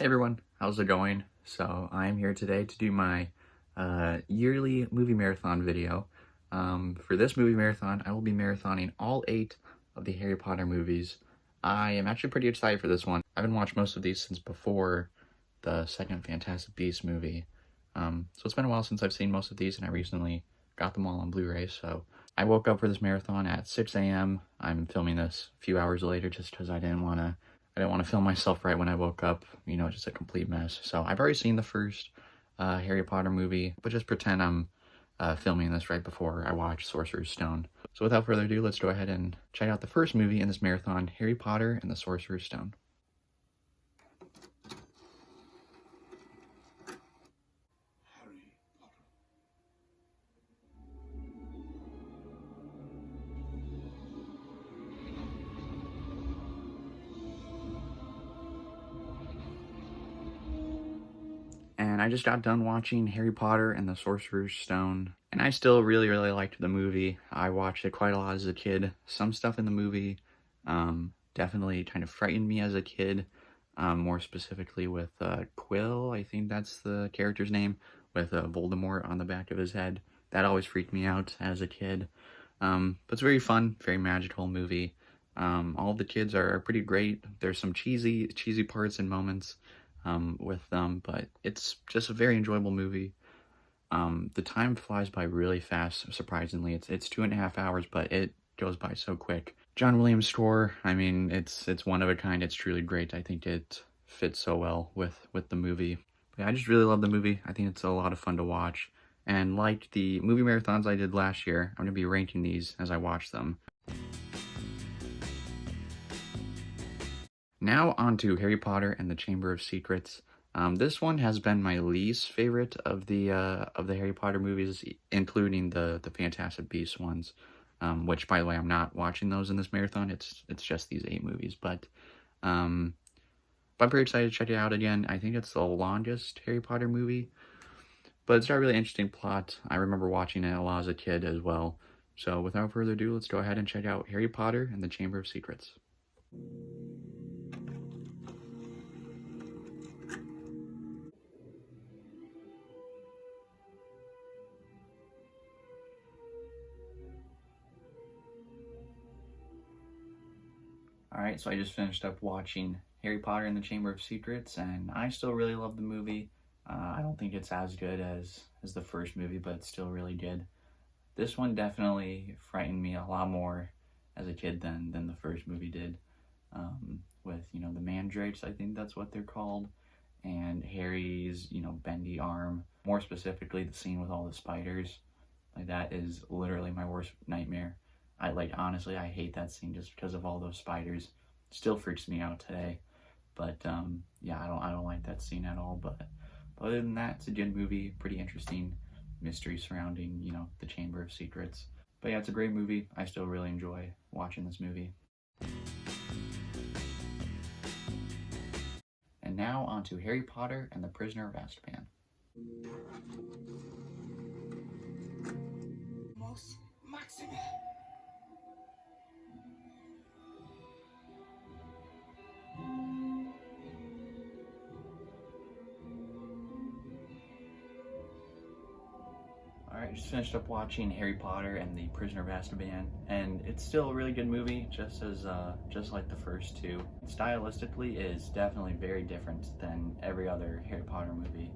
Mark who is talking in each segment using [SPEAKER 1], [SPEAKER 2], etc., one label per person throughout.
[SPEAKER 1] everyone, how's it going? So I'm here today to do my yearly movie marathon video. For this movie marathon, I will be marathoning all 8 of the Harry Potter movies. I am actually pretty excited for this one. I haven't watched most of these since before the second Fantastic Beasts movie. So it's been a while since I've seen most of these, and I recently got them all on Blu-ray. So I woke up for this marathon at 6 a.m. I'm filming this a few hours later just because I didn't want to film myself right when I woke up, just a complete mess. So I've already seen the first Harry Potter movie, but just pretend I'm filming this right before I watch Sorcerer's Stone. So without further ado, let's go ahead and check out the first movie in this marathon, Harry Potter and the Sorcerer's Stone. And I just got done watching Harry Potter and the Sorcerer's Stone, and I still really liked the movie. I watched it quite a lot as a kid. Some stuff in the movie definitely kind of frightened me as a kid, more specifically with Quill, I think that's the character's name, with Voldemort on the back of his head. That always freaked me out as a kid. But it's very fun, very magical movie. All of the kids are pretty great. There's some cheesy parts and moments with them, but it's just a very enjoyable movie. The time flies by really fast, surprisingly. It's 2.5 hours, but it goes by so quick. John Williams' score, I mean, it's one of a kind. It's truly great. I think it fits so well with the movie. But I just really love the movie. I think it's a lot of fun to watch. And like the movie marathons I did last year, I'm going to be ranking these as I watch them. Now on to Harry Potter and the Chamber of Secrets. This one has been my least favorite of the Harry Potter movies, including the Fantastic Beasts ones. Which, by the way, I'm not watching those in this marathon. It's just these 8 movies, but I'm pretty excited to check it out again. I think it's the longest Harry Potter movie, but it's got a really interesting plot. I remember watching it a lot as a kid as well. So without further ado, let's go ahead and check out Harry Potter and the Chamber of Secrets. Alright, so I just finished up watching Harry Potter and the Chamber of Secrets, and I still really love the movie. I don't think it's as good as the first movie, but it's still really good. This one definitely frightened me a lot more as a kid than the first movie did. With, the mandrakes, I think that's what they're called, and Harry's, bendy arm. More specifically, the scene with all the spiders. Like, that is literally my worst nightmare. Honestly, I hate that scene just because of all those spiders. Still freaks me out today. But, yeah, I don't like that scene at all. But other than that, it's a good movie. Pretty interesting mystery surrounding, the Chamber of Secrets. But yeah, it's a great movie. I still really enjoy watching this movie. And now on to Harry Potter and the Prisoner of Azkaban. Maximum. Alright, just finished up watching Harry Potter and the Prisoner of Azkaban, and it's still a really good movie, just like the first 2. Stylistically, it is definitely very different than every other Harry Potter movie.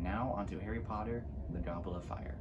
[SPEAKER 1] Now onto Harry Potter, the Goblet of Fire.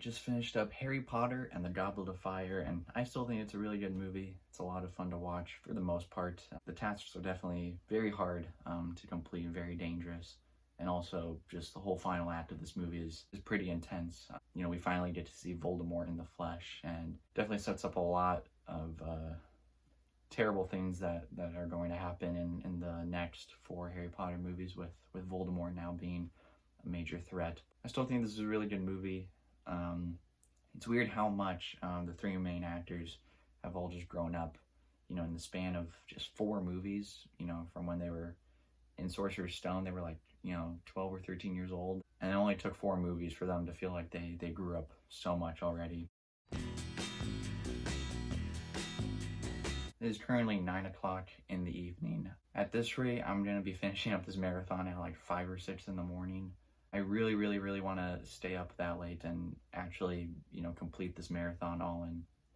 [SPEAKER 1] Just finished up Harry Potter and the Goblet of Fire, and I still think it's a really good movie. It's a lot of fun to watch for the most part. The tasks are definitely very hard to complete and very dangerous, and also just the whole final act of this movie is pretty intense. We finally get to see Voldemort in the flesh, and definitely sets up a lot of terrible things that are going to happen in the next 4 Harry Potter movies, with Voldemort now being a major threat. I still think this is a really good movie. It's weird how much the 3 main actors have all just grown up, in the span of just 4 movies, from when they were in Sorcerer's Stone, they were like, 12 or 13 years old. And it only took 4 movies for them to feel like they grew up so much already. It is currently 9 o'clock in the evening. At this rate, I'm going to be finishing up this marathon at like 5 or 6 in the morning. I really, really, really want to stay up that late and actually, complete this marathon all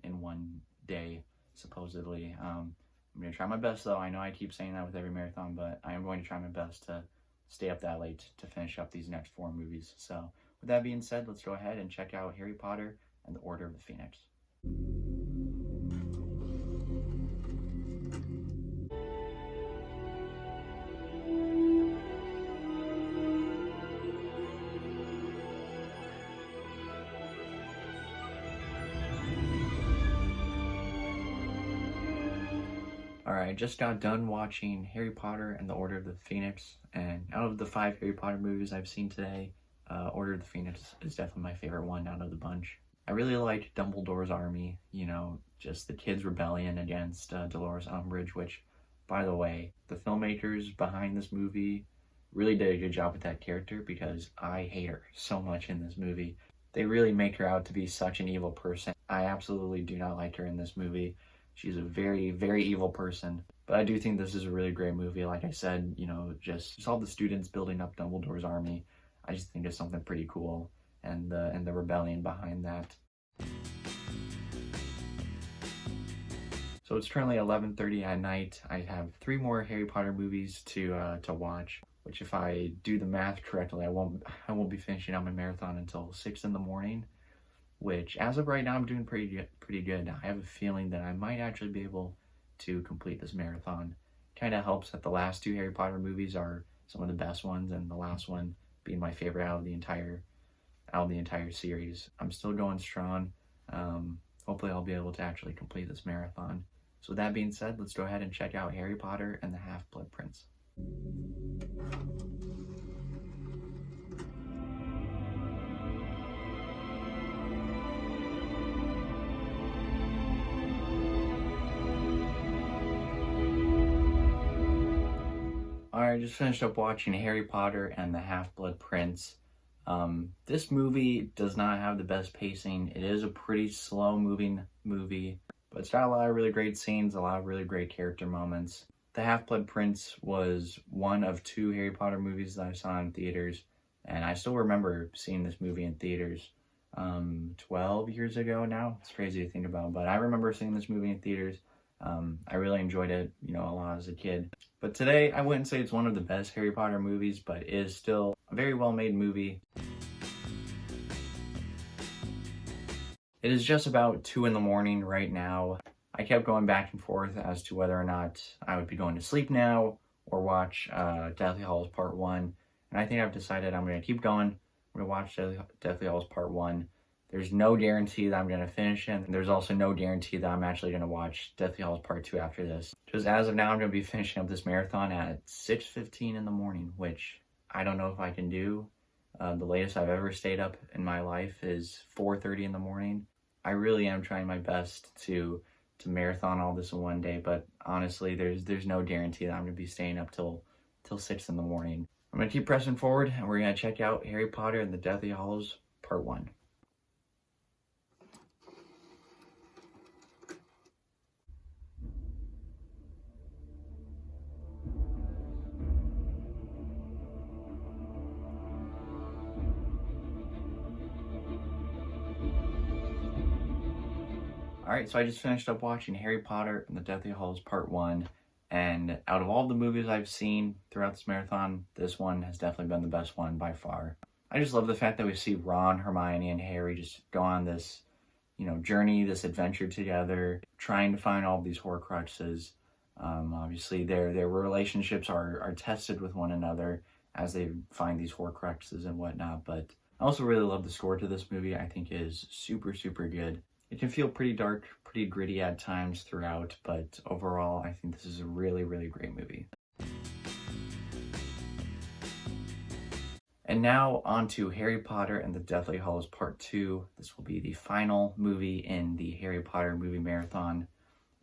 [SPEAKER 1] in one day, supposedly. I'm going to try my best, though. I know I keep saying that with every marathon, but I am going to try my best to stay up that late to finish up these next 4 movies. So with that being said, let's go ahead and check out Harry Potter and the Order of the Phoenix. Alright, I just got done watching Harry Potter and the Order of the Phoenix, and out of the 5 Harry Potter movies I've seen today, Order of the Phoenix is definitely my favorite one out of the bunch. I really liked Dumbledore's army, just the kids' rebellion against Dolores Umbridge, which, by the way, the filmmakers behind this movie really did a good job with that character because I hate her so much in this movie. They really make her out to be such an evil person. I absolutely do not like her in this movie. She's a very, very evil person. But I do think this is a really great movie. Like I said, just all the students building up Dumbledore's army. I just think it's something pretty cool. And the rebellion behind that. So it's currently 11:30 at night. I have 3 more Harry Potter movies to watch. Which, if I do the math correctly, I won't be finishing up my marathon until 6 in the morning. Which, as of right now, I'm doing pretty good. I have a feeling that I might actually be able to complete this marathon. Kind of helps that the last 2 Harry Potter movies are some of the best ones, and the last one being my favorite out of the entire series. I'm still going strong. Hopefully, I'll be able to actually complete this marathon. So, with that being said, let's go ahead and check out Harry Potter and the Half-Blood Prince. Alright, I just finished up watching Harry Potter and the Half-Blood Prince. This movie does not have the best pacing. It is a pretty slow-moving movie, but it's got a lot of really great scenes, a lot of really great character moments. The Half-Blood Prince was one of 2 Harry Potter movies that I saw in theaters, and I still remember seeing this movie in theaters 12 years ago now. It's crazy to think about, but I remember seeing this movie in theaters. I really enjoyed it, a lot as a kid. But today, I wouldn't say it's one of the best Harry Potter movies, but it is still a very well-made movie. It is just about 2 in the morning right now. I kept going back and forth as to whether or not I would be going to sleep now or watch Deathly Hallows Part 1. And I think I've decided I'm going to keep going. I'm going to watch Deathly Hallows Part 1. There's no guarantee that I'm going to finish it. And there's also no guarantee that I'm actually going to watch Deathly Hallows Part 2 after this. Just as of now, I'm going to be finishing up this marathon at 6:15 in the morning, which I don't know if I can do. The latest I've ever stayed up in my life is 4:30 in the morning. I really am trying my best to marathon all this in one day, but honestly, there's no guarantee that I'm going to be staying up till 6 in the morning. I'm going to keep pressing forward, and we're going to check out Harry Potter and the Deathly Hallows Part 1. Alright, so I just finished up watching Harry Potter and the Deathly Hallows Part 1, and out of all the movies I've seen throughout this marathon, this one has definitely been the best one by far. I just love the fact that we see Ron, Hermione, and Harry just go on this, journey, this adventure together, trying to find all these Horcruxes. Obviously, their relationships are tested with one another as they find these Horcruxes and whatnot, but I also really love the score to this movie. I think it is super, super good. It can feel pretty dark, pretty gritty at times throughout, but overall, I think this is a really, really great movie. And now on to Harry Potter and the Deathly Hallows Part 2. This will be the final movie in the Harry Potter movie marathon.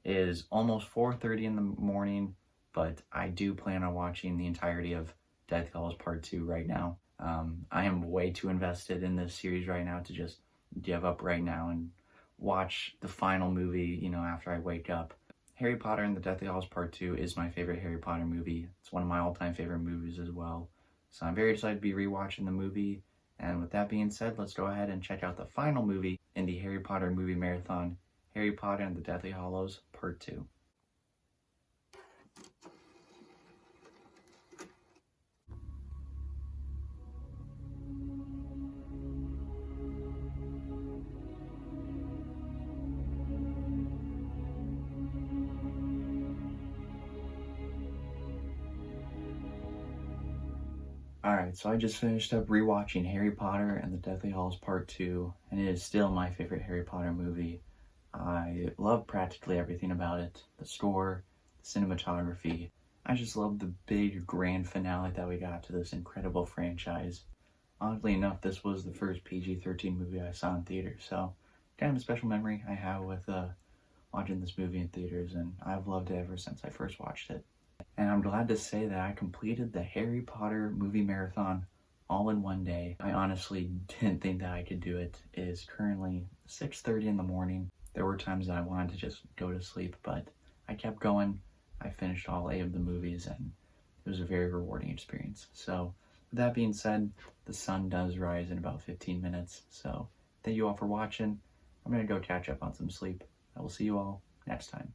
[SPEAKER 1] It is almost 4:30 in the morning, but I do plan on watching the entirety of Deathly Hallows Part 2 right now. I am way too invested in this series right now to just give up right now and watch the final movie, after I wake up. Harry Potter and the Deathly Hallows Part 2 is my favorite Harry Potter movie. It's one of my all-time favorite movies as well. So I'm very excited to be rewatching the movie. And with that being said, let's go ahead and check out the final movie in the Harry Potter movie marathon, Harry Potter and the Deathly Hallows Part 2. Alright, so I just finished up rewatching Harry Potter and the Deathly Hallows Part 2, and it is still my favorite Harry Potter movie. I love practically everything about it. The score, the cinematography. I just love the big grand finale that we got to this incredible franchise. Oddly enough, this was the first PG-13 movie I saw in theaters, so kind of a special memory I have with watching this movie in theaters, and I've loved it ever since I first watched it. And I'm glad to say that I completed the Harry Potter movie marathon all in one day. I honestly didn't think that I could do it. It is currently 6:30 in the morning. There were times that I wanted to just go to sleep, but I kept going. I finished all 8 of the movies, and it was a very rewarding experience. So, with that being said, the sun does rise in about 15 minutes. So, thank you all for watching. I'm going to go catch up on some sleep. I will see you all next time.